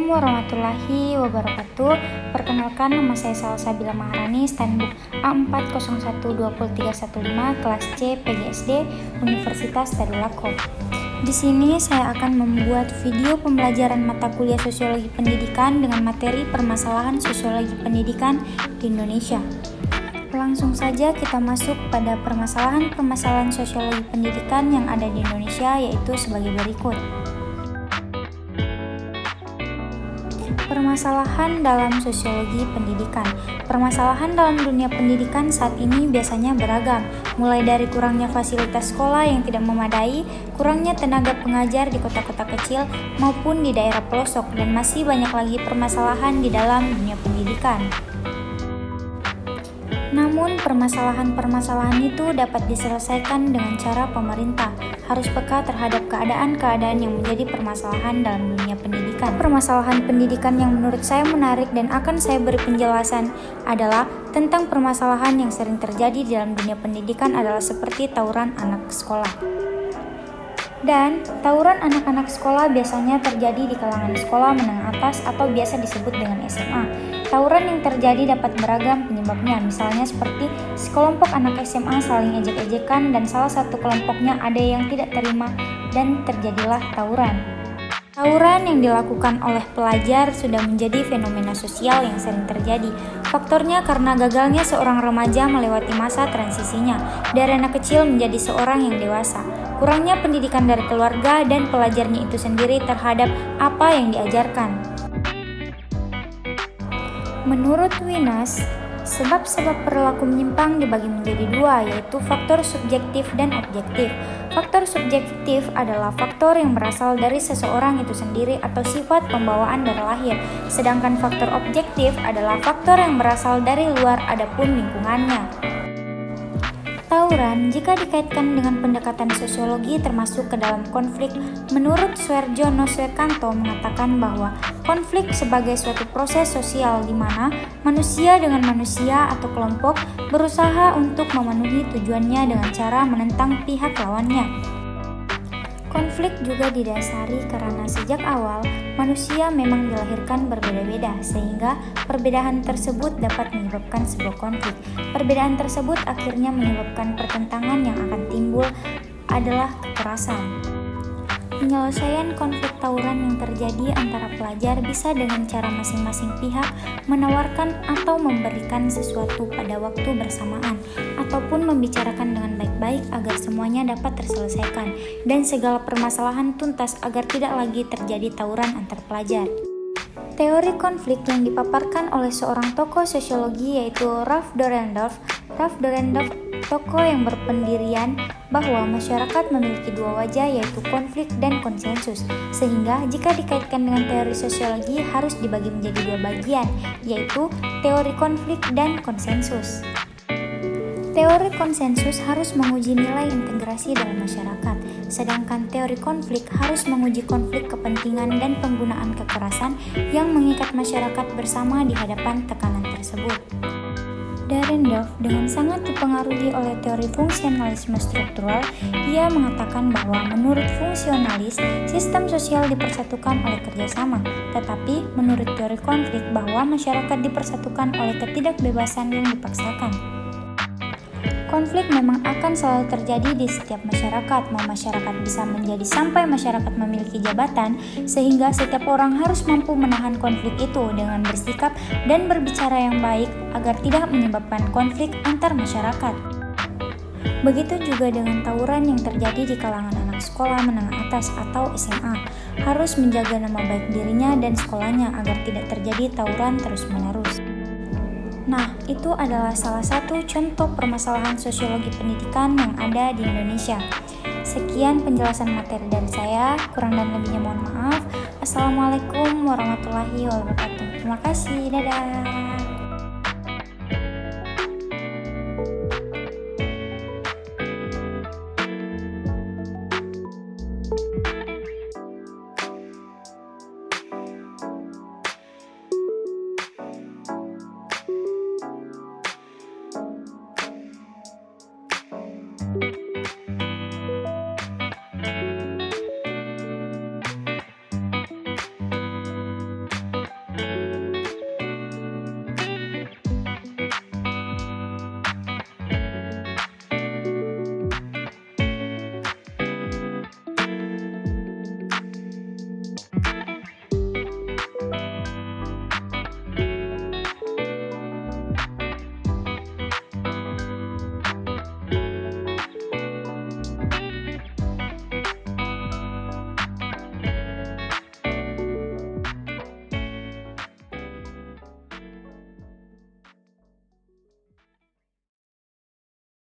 Assalamualaikum warahmatullahi wabarakatuh. Perkenalkan, nama saya Salsabila Maharani, Standbook A4012315, kelas C PGSD Universitas Darul Aqom. Di sini saya akan membuat video pembelajaran mata kuliah Sosiologi Pendidikan dengan materi permasalahan sosiologi pendidikan di Indonesia. Langsung saja kita masuk pada permasalahan-permasalahan sosiologi pendidikan yang ada di Indonesia, yaitu sebagai berikut. Permasalahan dalam sosiologi pendidikan. Permasalahan dalam dunia pendidikan saat ini biasanya beragam, mulai dari kurangnya fasilitas sekolah yang tidak memadai, kurangnya tenaga pengajar di kota-kota kecil maupun di daerah pelosok, dan masih banyak lagi permasalahan di dalam dunia pendidikan. Namun, permasalahan-permasalahan itu dapat diselesaikan dengan cara pemerintah harus peka terhadap keadaan-keadaan yang menjadi permasalahan dalam dunia pendidikan. Permasalahan pendidikan yang menurut saya menarik dan akan saya beri penjelasan adalah tentang permasalahan yang sering terjadi dalam dunia pendidikan adalah seperti tawuran anak sekolah. Dan tawuran anak-anak sekolah biasanya terjadi di kalangan sekolah menengah atas atau biasa disebut dengan SMA. Tawuran yang terjadi dapat beragam penyebabnya, misalnya seperti sekelompok anak SMA saling ejek-ejekan dan salah satu kelompoknya ada yang tidak terima dan terjadilah tawuran. Tawuran yang dilakukan oleh pelajar sudah menjadi fenomena sosial yang sering terjadi. Faktornya karena gagalnya seorang remaja melewati masa transisinya dari anak kecil menjadi seorang yang dewasa. Kurangnya pendidikan dari keluarga dan pelajarnya itu sendiri terhadap apa yang diajarkan. Menurut Winas, sebab-sebab perilaku menyimpang dibagi menjadi dua, yaitu faktor subjektif dan objektif. Faktor subjektif adalah faktor yang berasal dari seseorang itu sendiri atau sifat pembawaan dari lahir, sedangkan faktor objektif adalah faktor yang berasal dari luar adapun lingkungannya. Tawuran, jika dikaitkan dengan pendekatan sosiologi termasuk ke dalam konflik, menurut Suerjono Suekanto mengatakan bahwa konflik sebagai suatu proses sosial di mana manusia dengan manusia atau kelompok berusaha untuk memenuhi tujuannya dengan cara menentang pihak lawannya. Konflik juga didasari karena sejak awal manusia memang dilahirkan berbeda-beda, sehingga perbedaan tersebut dapat menyebabkan sebuah konflik. Perbedaan tersebut akhirnya menyebabkan pertentangan yang akan timbul adalah kekerasan. Penyelesaian konflik tawuran yang terjadi antara pelajar bisa dengan cara masing-masing pihak menawarkan atau memberikan sesuatu pada waktu bersamaan, ataupun membicarakan dengan baik-baik agar semuanya dapat terselesaikan dan segala permasalahan tuntas agar tidak lagi terjadi tawuran antar pelajar. Teori konflik yang dipaparkan oleh seorang tokoh sosiologi yaitu Ralph Dahrendorf, tokoh yang berpendirian bahwa masyarakat memiliki dua wajah, yaitu konflik dan konsensus, sehingga jika dikaitkan dengan teori sosiologi harus dibagi menjadi dua bagian, yaitu teori konflik dan konsensus. Teori konsensus harus menguji nilai integrasi dalam masyarakat, sedangkan teori konflik harus menguji konflik kepentingan dan penggunaan kekerasan yang mengikat masyarakat bersama di hadapan tekanan tersebut. Dahrendorf dengan sangat dipengaruhi oleh teori fungsionalisme struktural. Ia mengatakan bahwa menurut fungsionalis, sistem sosial dipersatukan oleh kerjasama, tetapi menurut teori konflik bahwa masyarakat dipersatukan oleh ketidakbebasan yang dipaksakan. Konflik memang akan selalu terjadi di setiap masyarakat, mau masyarakat bisa menjadi sampai masyarakat memiliki jabatan, sehingga setiap orang harus mampu menahan konflik itu dengan bersikap dan berbicara yang baik agar tidak menyebabkan konflik antar masyarakat. Begitu juga dengan tawuran yang terjadi di kalangan anak sekolah menengah atas atau SMA, harus menjaga nama baik dirinya dan sekolahnya agar tidak terjadi tawuran terus-menerus. Nah, itu adalah salah satu contoh permasalahan sosiologi pendidikan yang ada di Indonesia. Sekian penjelasan materi dari saya, kurang dan lebihnya mohon maaf. Assalamualaikum warahmatullahi wabarakatuh. Terima kasih, dadah.